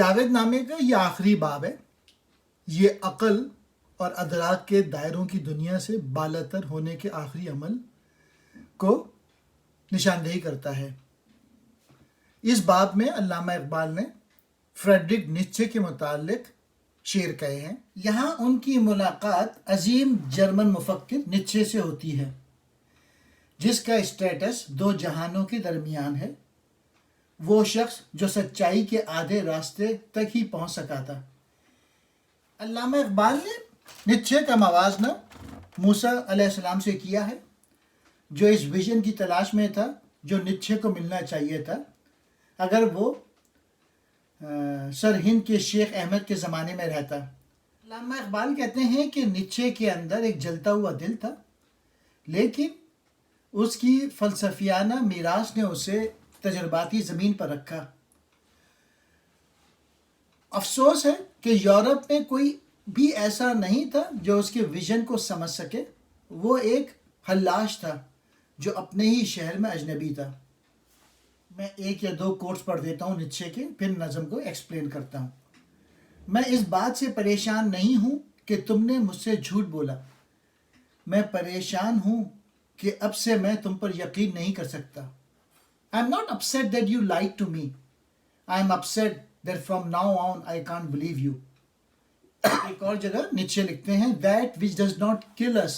جاوید نامے کا یہ آخری باب ہے. یہ عقل اور ادراک کے دائروں کی دنیا سے بالاتر ہونے کے آخری عمل کو نشاندہی کرتا ہے. اس باب میں علامہ اقبال نے فریڈرک نیچے کے متعلق شعر کہے ہیں. یہاں ان کی ملاقات عظیم جرمن مفکر نیچے سے ہوتی ہے جس کا اسٹیٹس دو جہانوں کے درمیان ہے. وہ شخص جو سچائی کے آدھے راستے تک ہی پہنچ سکا تھا. علامہ اقبال نے نیچے کا موازنہ موسیٰ علیہ السلام سے کیا ہے جو اس ویژن کی تلاش میں تھا جو نیچے کو ملنا چاہیے تھا اگر وہ سر ہند کے شیخ احمد کے زمانے میں رہتا. علامہ اقبال کہتے ہیں کہ نیچے کے اندر ایک جلتا ہوا دل تھا لیکن اس کی فلسفیانہ میراث نے اسے تجرباتی زمین پر رکھا. افسوس ہے کہ یورپ میں کوئی بھی ایسا نہیں تھا جو اس کے ویژن کو سمجھ سکے. وہ ایک حلاج تھا جو اپنے ہی شہر میں اجنبی تھا. میں ایک یا دو کوٹس پڑھ دیتا ہوں نیچے کے، پھر نظم کو ایکسپلین کرتا ہوں. میں اس بات سے پریشان نہیں ہوں کہ تم نے مجھ سے جھوٹ بولا. میں پریشان ہوں کہ اب سے میں تم پر یقین نہیں کر سکتا. I am not upset that you lied to me. I am upset that from now on I can't believe you. ایک اور جگہ نیچے لکھتے ہیں that which does not kill us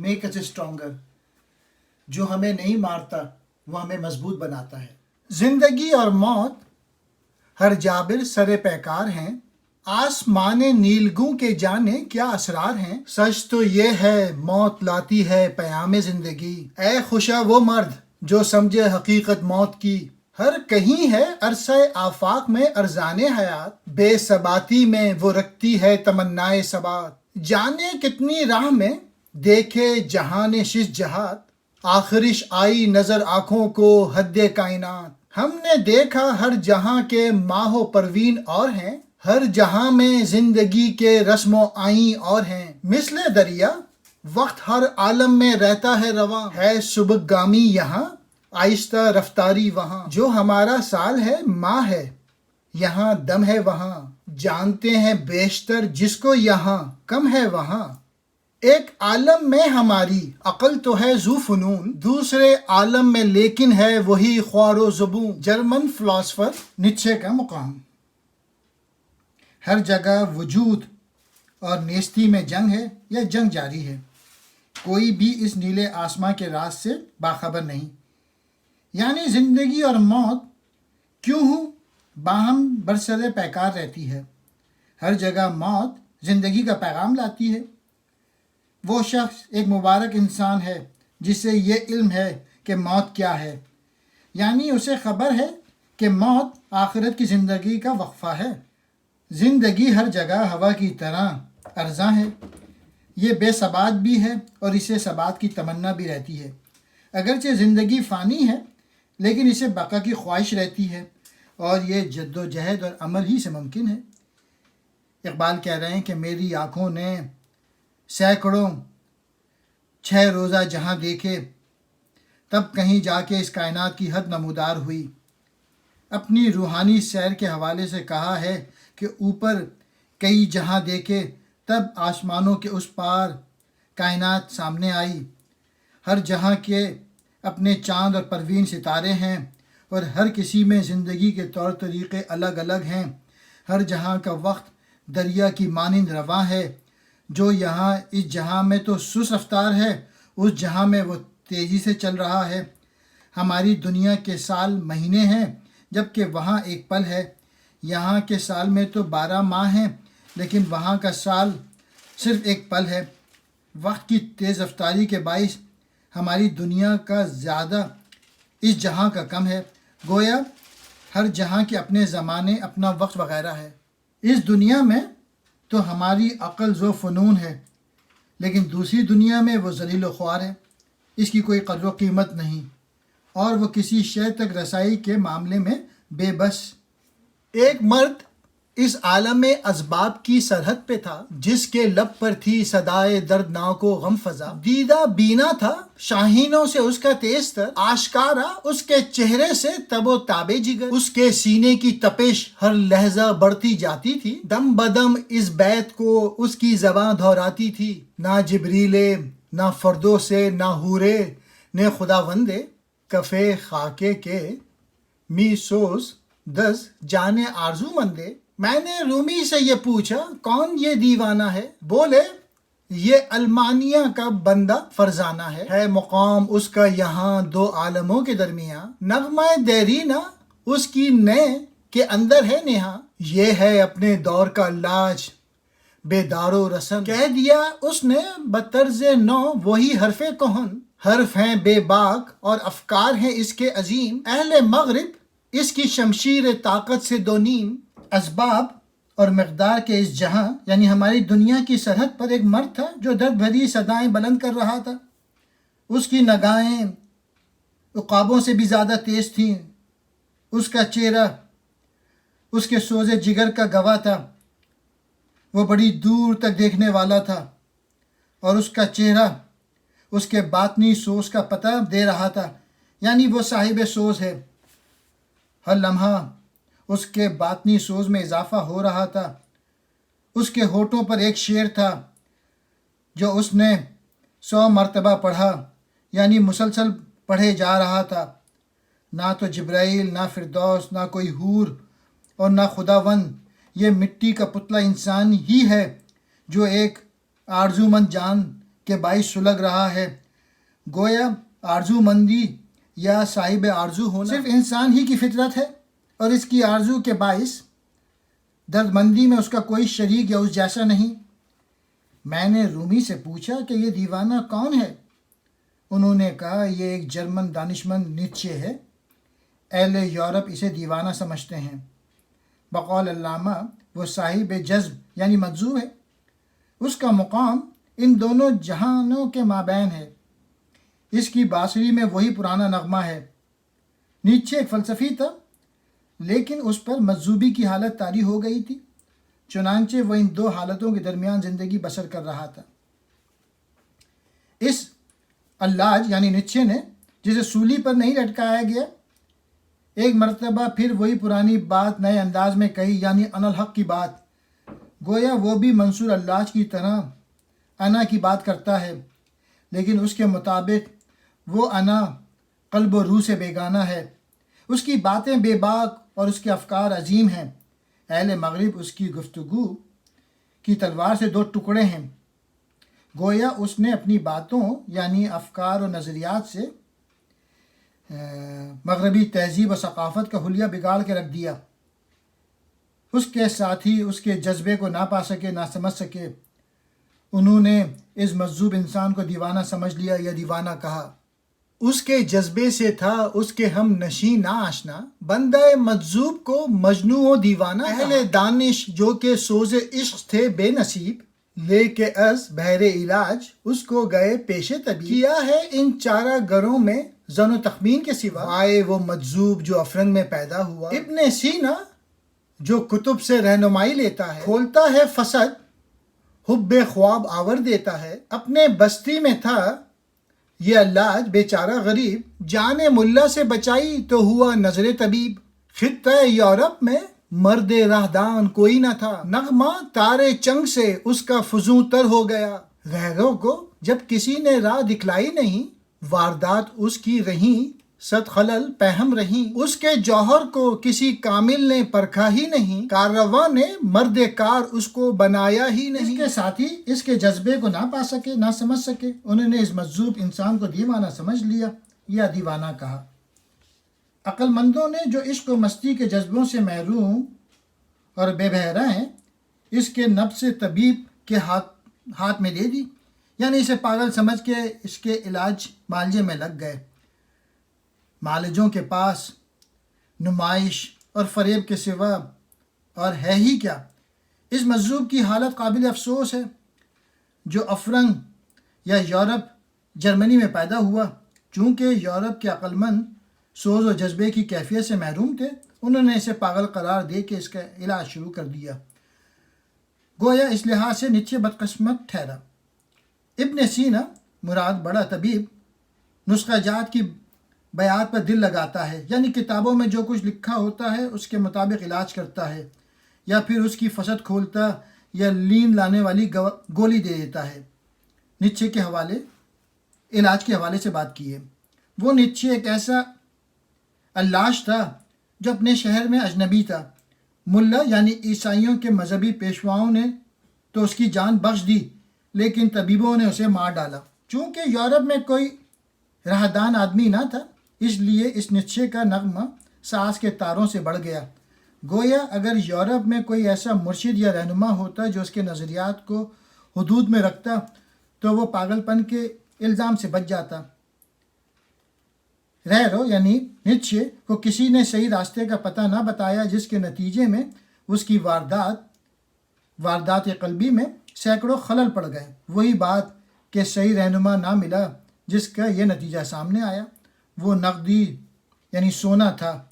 make us stronger. جو ہمیں نہیں مارتا وہ ہمیں مضبوط بناتا ہے. زندگی اور موت ہر جابر سر پیکار ہیں. آسمان نیلگوں کے جانے کیا اسرار ہیں. سچ تو یہ ہے موت لاتی ہے پیام زندگی. اے خوشا وہ مرد جو سمجھے حقیقت موت کی. ہر کہیں ہے عرصہ آفاق میں ارزانے حیات. بے ثباتی میں وہ رکھتی ہے تمنائے ثبات. جانے کتنی راہ میں دیکھے جہان شش جہات. آخرش آئی نظر آنکھوں کو حد کائنات. ہم نے دیکھا ہر جہاں کے ماہ و پروین اور ہیں. ہر جہاں میں زندگی کے رسم و آئین اور ہیں. مثل دریا وقت ہر عالم میں رہتا ہے رواں. ہے صبح گامی یہاں آہستہ رفتاری وہاں. جو ہمارا سال ہے ماہ ہے یہاں دم ہے وہاں. جانتے ہیں بیشتر جس کو یہاں کم ہے وہاں. ایک عالم میں ہماری عقل تو ہے ذو فنون. دوسرے عالم میں لیکن ہے وہی خوار و زبون. جرمن فلاسفر نیچے کا مقام. ہر جگہ وجود اور نیستی میں جنگ ہے یا جنگ جاری ہے. کوئی بھی اس نیلے آسمان کے راز سے باخبر نہیں. یعنی زندگی اور موت کیوں ہوں باہم برسر پیکار رہتی ہے. ہر جگہ موت زندگی کا پیغام لاتی ہے. وہ شخص ایک مبارک انسان ہے جسے یہ علم ہے کہ موت کیا ہے. یعنی اسے خبر ہے کہ موت آخرت کی زندگی کا وقفہ ہے. زندگی ہر جگہ ہوا کی طرح ارزاں ہے. یہ بے ثبات بھی ہے اور اسے ثبات کی تمنا بھی رہتی ہے. اگرچہ زندگی فانی ہے لیکن اسے بقا کی خواہش رہتی ہے اور یہ جد و جہد اور عمل ہی سے ممکن ہے. اقبال کہہ رہے ہیں کہ میری آنکھوں نے سینکڑوں 6 روزہ جہاں دیکھے تب کہیں جا کے اس کائنات کی حد نمودار ہوئی. اپنی روحانی سیر کے حوالے سے کہا ہے کہ اوپر کئی جہاں دیکھے تب آسمانوں کے اس پار کائنات سامنے آئی. ہر جہاں کے اپنے چاند اور پروین ستارے ہیں اور ہر کسی میں زندگی کے طور طریقے الگ الگ ہیں. ہر جہاں کا وقت دریا کی مانند رواں ہے. جو یہاں اس جہاں میں تو سست رفتار ہے اس جہاں میں وہ تیزی سے چل رہا ہے. ہماری دنیا کے سال مہینے ہیں جبکہ وہاں ایک پل ہے. یہاں کے سال میں تو 12 ماہ ہیں لیکن وہاں کا سال صرف ایک پل ہے. وقت کی تیز رفتاری کے باعث ہماری دنیا کا زیادہ اس جہاں کا کم ہے. گویا ہر جہاں کے اپنے زمانے اپنا وقت وغیرہ ہے. اس دنیا میں تو ہماری عقل ذو فنون ہے لیکن دوسری دنیا میں وہ ذلیل و خوار ہے. اس کی کوئی قدر و قیمت نہیں اور وہ کسی شے تک رسائی کے معاملے میں بے بس. ایک مرد اس عالم اسباب کی سرحد پہ تھا، جس کے لب پر تھی صدائے دردناک و غم فزا، دیدہ بینا تھا شاہینوں سے اس کا تیز تر، آشکارا اس کے چہرے سے تب و تاب جگر، اس کے سینے کی تپش ہر لہجہ بڑھتی جاتی تھی، دم بدم اس بیت کو اس کی زباں دہراتی تھی، نہ جبریلے نہ فردو سے نہ حورے نے خدا وندے، کفے خاکے کے می سوز دز جانے آرزو مندے۔ میں نے رومی سے یہ پوچھا کون یہ دیوانہ ہے؟ بولے یہ المانیہ کا بندہ فرزانہ ہے مقام اس کا یہاں دو عالموں کے درمیان، نغمہ دیرینہ اس کی نے کے اندر ہے نہاں، یہ ہے اپنے دور کا لاج بے دار و رسم، کہہ دیا اس نے بطرز نو وہی حرف کہن، حرف ہیں بے باک اور افکار ہیں اس کے عظیم، اہل مغرب اس کی شمشیر طاقت سے دو نیم، اسباب اور مقدار کے اس جہاں یعنی ہماری دنیا کی سرحد پر ایک مرد تھا جو درد بھری صدائیں بلند کر رہا تھا، اس کی نگاہیں عقابوں سے بھی زیادہ تیز تھیں، اس کا چہرہ اس کے سوز جگر کا گواہ تھا، وہ بڑی دور تک دیکھنے والا تھا اور اس کا چہرہ اس کے باطنی سوز کا پتہ دے رہا تھا، یعنی وہ صاحب سوز ہے، ہر لمحہ اس کے باطنی سوز میں اضافہ ہو رہا تھا، اس کے ہونٹوں پر ایک شعر تھا جو اس نے 100 مرتبہ پڑھا، یعنی مسلسل پڑھے جا رہا تھا، نہ تو جبرائیل نہ فردوس نہ کوئی حور اور نہ خداوند، یہ مٹی کا پتلا انسان ہی ہے جو ایک آرزومند جان کے باعث سلگ رہا ہے، گویا آرزو مندی یا صاحب آرزو ہونا صرف انسان ہی کی فطرت ہے اور اس کی آرزو کے باعث درد مندی میں اس کا کوئی شریک یا اس جیسا نہیں۔ میں نے رومی سے پوچھا کہ یہ دیوانہ کون ہے؟ انہوں نے کہا یہ ایک جرمن دانشمند نیچے ہے، اہل یورپ اسے دیوانہ سمجھتے ہیں، بقول علامہ وہ صاحب جذب یعنی مجذوب ہے، اس کا مقام ان دونوں جہانوں کے مابین ہے، اس کی بانسری میں وہی پرانا نغمہ ہے۔ نیچے ایک فلسفی تھا لیکن اس پر مجذوبی کی حالت طاری ہو گئی تھی، چنانچہ وہ ان دو حالتوں کے درمیان زندگی بسر کر رہا تھا۔ اس اللاج یعنی نیچے نے جسے سولی پر نہیں لٹکایا گیا، ایک مرتبہ پھر وہی پرانی بات نئے انداز میں کہی، یعنی انا الحق کی بات، گویا وہ بھی منصور اللاج کی طرح انا کی بات کرتا ہے، لیکن اس کے مطابق وہ انا قلب و روح سے بیگانہ ہے، اس کی باتیں بے باک اور اس کے افکار عظیم ہیں، اہل مغرب اس کی گفتگو کی تلوار سے دو ٹکڑے ہیں، گویا اس نے اپنی باتوں یعنی افکار و نظریات سے مغربی تہذیب و ثقافت کا حلیہ بگاڑ کے رکھ دیا، اس کے ساتھی اس کے جذبے کو نہ پا سکے نہ سمجھ سکے، انہوں نے اس مجذوب انسان کو دیوانہ سمجھ لیا یا دیوانہ کہا، اس کے جذبے سے تھا اس کے ہم نشین نہ آشنا، بندہ مجذوب کو مجنوں و دیوانہ، اہل دانش جو کہ سوز عشق تھے بے نصیب، لے کے از بحر علاج اس کو گئے پیش طبیب، کیا ہے ان چارہ گروں میں زن و تخمین کے سوا، آئے وہ مجذوب جو افرنگ میں پیدا ہوا، ابن سینا جو کتب سے رہنمائی لیتا ہے، کھولتا ہے فسد حب خواب آور دیتا ہے، اپنے بستی میں تھا یہ اللاج بیچارہ غریب، جان ملا سے بچائی تو ہوا نظر طبیب، خطہ یورپ میں مرد راہدان کوئی نہ تھا، نغمہ تارے چنگ سے اس کا فزوں تر ہو گیا، غیروں کو جب کسی نے راہ دکھلائی نہیں، واردات اس کی رہیں صد خلل پہم رہیں، اس کے جوہر کو کسی کامل نے پرکھا ہی نہیں، کاررواں نے مرد کار اس کو بنایا ہی نہیں، اس کے ساتھی اس کے جذبے کو نہ پا سکے نہ سمجھ سکے، انہوں نے اس مجذوب انسان کو دیوانہ سمجھ لیا یا دیوانہ کہا۔ عقل مندوں نے جو عشق و مستی کے جذبوں سے محروم اور بے بہرہ ہیں، اس کے نفس طبیب کے ہاتھ میں دے دی، یعنی اسے پاگل سمجھ کے اس کے علاج معالجے میں لگ گئے۔ معالجوں کے پاس نمائش اور فریب کے سوا اور ہے ہی کیا؟ اس مجذوب کی حالت قابل افسوس ہے جو افرنگ یا یورپ جرمنی میں پیدا ہوا، چونکہ یورپ کے عقل مند سوز و جذبے کی کیفیت سے محروم تھے انہوں نے اسے پاگل قرار دے کے اس کا علاج شروع کر دیا۔ گویا اس لحاظ سے نیچے بدقسمت ٹھہرا۔ ابن سینا مراد بڑا طبیب نسخہ جات کی بیات پر دل لگاتا ہے، یعنی کتابوں میں جو کچھ لکھا ہوتا ہے اس کے مطابق علاج کرتا ہے، یا پھر اس کی فسد کھولتا یا لین لانے والی گولی دے دیتا ہے۔ نیچے کے حوالے علاج کے حوالے سے بات کی ہے۔ وہ نیچے ایک ایسا علاج تھا جو اپنے شہر میں اجنبی تھا۔ ملا یعنی عیسائیوں کے مذہبی پیشواؤں نے تو اس کی جان بخش دی، لیکن طبیبوں نے اسے مار ڈالا۔ چونکہ یورپ میں کوئی راہدان آدمی نہ تھا، اس لیے اس نچے کا نغمہ ساز کے تاروں سے بڑھ گیا۔ گویا اگر یورپ میں کوئی ایسا مرشد یا رہنما ہوتا جو اس کے نظریات کو حدود میں رکھتا تو وہ پاگل پن کے الزام سے بچ جاتا۔ ریرو یعنی نیچے کو کسی نے صحیح راستے کا پتہ نہ بتایا، جس کے نتیجے میں اس کی واردات قلبی میں سینکڑوں خلل پڑ گئے۔ وہی بات کہ صحیح رہنما نہ ملا جس کا یہ نتیجہ سامنے آیا۔ وہ نقدی یعنی سونا تھا،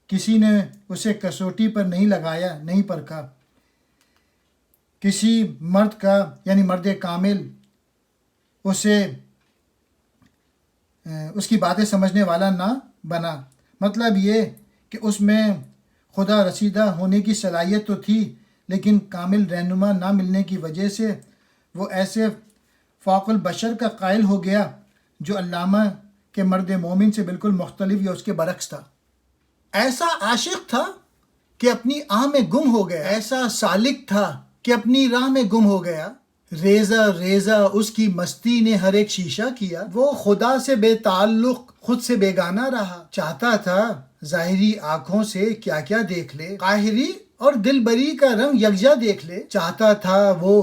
کسی نے اسے کسوٹی پر نہیں لگایا، نہیں پرکھا۔ کسی مرد کا یعنی مرد کامل اس کی باتیں سمجھنے والا نہ بنا۔ مطلب یہ کہ اس میں خدا رسیدہ ہونے کی صلاحیت تو تھی، لیکن کامل رہنما نہ ملنے کی وجہ سے وہ ایسے فوق البشر کا قائل ہو گیا جو علامہ کے مرد مومن سے بالکل مختلف یا اس کے برعکس تھا۔ ایسا عاشق تھا کہ اپنی آہ میں گم ہو گیا، ایسا سالک تھا کہ اپنی راہ میں گم ہو گیا۔ ریزہ ریزہ اس کی مستی نے ہر ایک شیشہ کیا، وہ خدا سے بے تعلق خود سے بیگانہ رہا۔ چاہتا تھا ظاہری آنکھوں سے کیا کیا دیکھ لے، قاہری اور دل بری کا رنگ یکجا دیکھ لے۔ چاہتا تھا وہ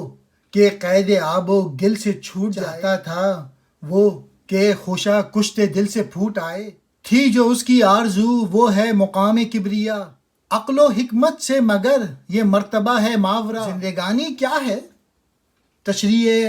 کہ قید آب و گل سے چھوٹ جائے، چاہتا تھا وہ کہ خوشا کشتے دل سے پھوٹ آئے۔ تھی جو اس کی آرزو وہ ہے مقام کبریا، عقل و حکمت سے مگر یہ مرتبہ ہے ماورا۔ زندگانی کیا ہے؟ تشریح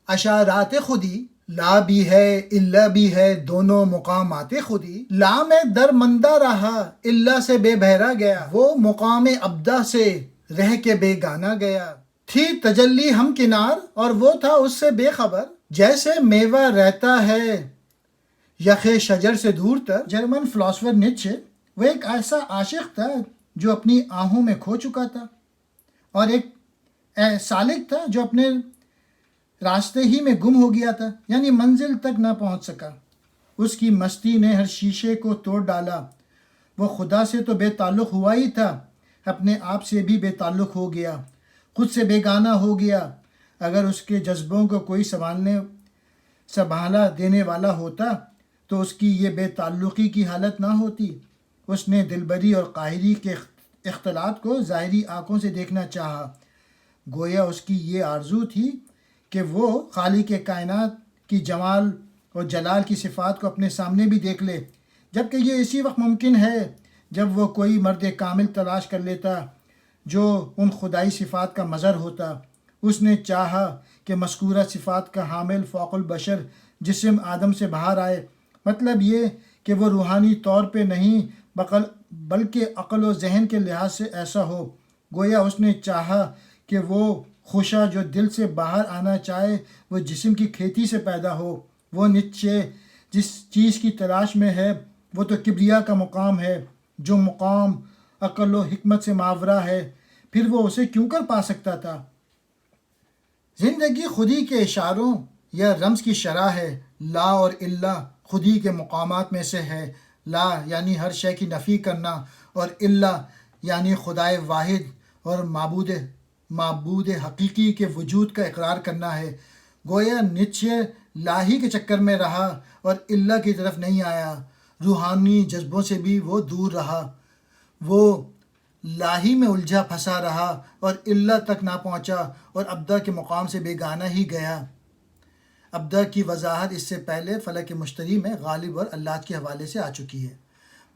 اشارات خودی، لا بھی ہے الا بھی ہے، دونوں مقامات خودی۔ لا میں درمندہ رہا، الا سے بے بہرا گیا، وہ مقام ابدا سے رہ کے بے گانا گیا۔ تھی تجلی ہم کنار اور وہ تھا اس سے بے خبر، جیسے میوہ رہتا ہے یخ شجر سے دور تر۔ جرمن فلاسفر نیچے وہ ایک ایسا عاشق تھا جو اپنی آہوں میں کھو چکا تھا، اور ایک سالک تھا جو اپنے راستے ہی میں گم ہو گیا تھا، یعنی منزل تک نہ پہنچ سکا۔ اس کی مستی نے ہر شیشے کو توڑ ڈالا۔ وہ خدا سے تو بے تعلق ہوا ہی تھا، اپنے آپ سے بھی بے تعلق ہو گیا، خود سے بیگانہ ہو گیا۔ اگر اس کے جذبوں کو کوئی سنبھالا دینے والا ہوتا تو اس کی یہ بے تعلقی کی حالت نہ ہوتی۔ اس نے دلبری اور قاہری کے اختلاط کو ظاہری آنکھوں سے دیکھنا چاہا۔ گویا اس کی یہ آرزو تھی کہ وہ خالق کائنات کی جمال اور جلال کی صفات کو اپنے سامنے بھی دیکھ لے، جبکہ یہ اسی وقت ممکن ہے جب وہ کوئی مرد کامل تلاش کر لیتا جو ان خدائی صفات کا مظہر ہوتا۔ اس نے چاہا کہ مذکورہ صفات کا حامل فوق البشر جسم آدم سے باہر آئے، مطلب یہ کہ وہ روحانی طور پہ نہیں بلکہ عقل و ذہن کے لحاظ سے ایسا ہو۔ گویا اس نے چاہا کہ وہ خوشا جو دل سے باہر آنا چاہے وہ جسم کی کھیتی سے پیدا ہو۔ وہ نیچے جس چیز کی تلاش میں ہے وہ تو کبریا کا مقام ہے، جو مقام عقل و حکمت سے ماورا ہے، پھر وہ اسے کیوں کر پا سکتا تھا؟ زندگی خودی کے اشاروں یا رمز کی شرح ہے۔ لا اور الا خودی کے مقامات میں سے ہے۔ لا یعنی ہر شے کی نفی کرنا، اور الا یعنی خدائے واحد اور معبود حقیقی کے وجود کا اقرار کرنا ہے۔ گویا نیچے لاہی کے چکر میں رہا اور اللہ کی طرف نہیں آیا، روحانی جذبوں سے بھی وہ دور رہا، وہ لاہی میں الجھا پھنسا رہا اور اللہ تک نہ پہنچا اور ابدا کے مقام سے بیگانہ ہی گیا۔ ابدا کی وضاحت اس سے پہلے فلک مشتری میں غالب اور اللہ کے حوالے سے آ چکی ہے۔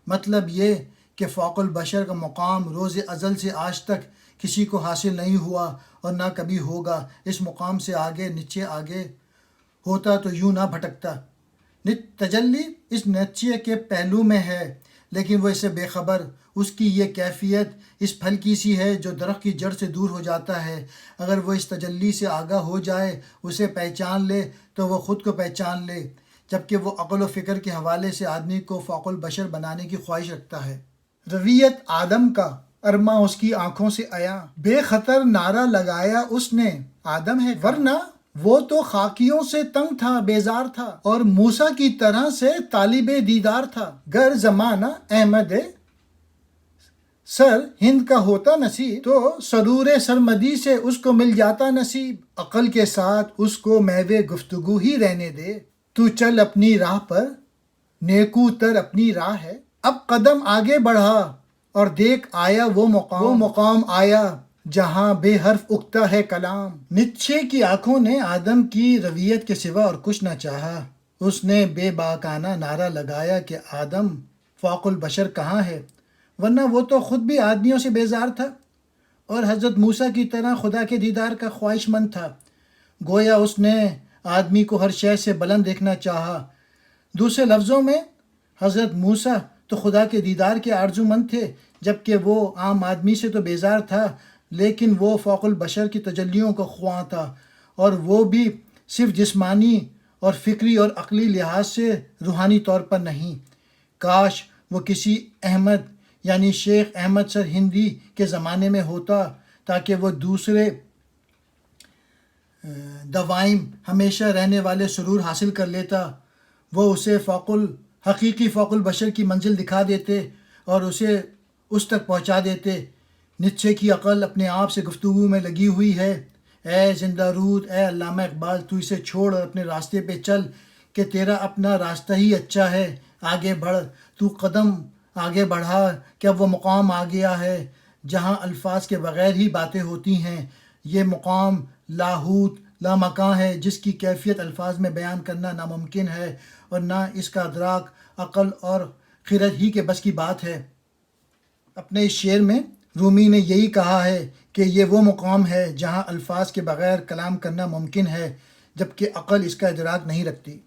مطلب یہ کہ فوق البشر کا مقام روز ازل سے آج تک کسی کو حاصل نہیں ہوا اور نہ کبھی ہوگا۔ اس مقام سے آگے نیچے آگے ہوتا تو یوں نہ بھٹکتا۔ تجلی اس نیچے کے پہلو میں ہے لیکن وہ اس سے بے خبر. اس کی یہ کیفیت اس پھل کی سی ہے جو درخت کی جڑ سے دور ہو جاتا ہے. اگر وہ اس تجلی سے آگاہ ہو جائے، اسے پہچان لے، تو وہ خود کو پہچان لے، جبکہ وہ عقل و فکر کے حوالے سے آدمی کو فوق البشر بنانے کی خواہش رکھتا ہے. رویت آدم کا ارماں اس کی آنکھوں سے آیا، بے خطر نعرہ لگایا اس نے آدم ہے، ورنہ وہ تو خاکیوں سے تنگ تھا، بیزار تھا، اور موسیٰ کی طرح سے طالب دیدار تھا. گر زمانہ احمد سر ہند کا ہوتا نصیب، تو سرور سرمدی سے اس کو مل جاتا نصیب. عقل کے ساتھ اس کو میوے گفتگو ہی رہنے دے، تو چل اپنی راہ پر، نیکو تر اپنی راہ ہے. اب قدم آگے بڑھا اور دیکھ آیا وہ مقام آیا جہاں بے حرف اگتا ہے کلام. نیچے کی آنکھوں نے آدم کی رویت کے سوا اور کچھ نہ چاہا. اس نے بے باکانہ نعرہ لگایا کہ آدم فوق البشر کہاں ہے، ورنہ وہ تو خود بھی آدمیوں سے بیزار تھا اور حضرت موسیٰ کی طرح خدا کے دیدار کا خواہش مند تھا. گویا اس نے آدمی کو ہر شے سے بلند دیکھنا چاہا. دوسرے لفظوں میں حضرت موسیٰ تو خدا کے دیدار کے آرزو مند تھے، جبکہ وہ عام آدمی سے تو بیزار تھا، لیکن وہ فوق البشر کی تجلیوں کا خواہاں تھا، اور وہ بھی صرف جسمانی اور فکری اور عقلی لحاظ سے روحانی طور پر نہیں. کاش وہ کسی احمد یعنی شیخ احمد سر ہندی کے زمانے میں ہوتا، تاکہ وہ دوسرے دوائم ہمیشہ رہنے والے سرور حاصل کر لیتا. وہ اسے حقیقی فوق البشر کی منزل دکھا دیتے اور اسے اس تک پہنچا دیتے. نیچے کی عقل اپنے آپ سے گفتگو میں لگی ہوئی ہے. اے زندہ رود، اے علامہ اقبال، تو اسے چھوڑ اور اپنے راستے پہ چل کہ تیرا اپنا راستہ ہی اچھا ہے. آگے بڑھ، تو قدم آگے بڑھا کہ اب وہ مقام آ گیا ہے جہاں الفاظ کے بغیر ہی باتیں ہوتی ہیں. یہ مقام لاہوت لامکاں ہے جس کی کیفیت الفاظ میں بیان کرنا ناممکن ہے، اور نہ اس کا ادراک عقل اور خرد ہی کے بس کی بات ہے. اپنے اس شعر میں رومی نے یہی کہا ہے کہ یہ وہ مقام ہے جہاں الفاظ کے بغیر کلام کرنا ممکن ہے، جبکہ عقل اس کا ادراک نہیں رکھتی.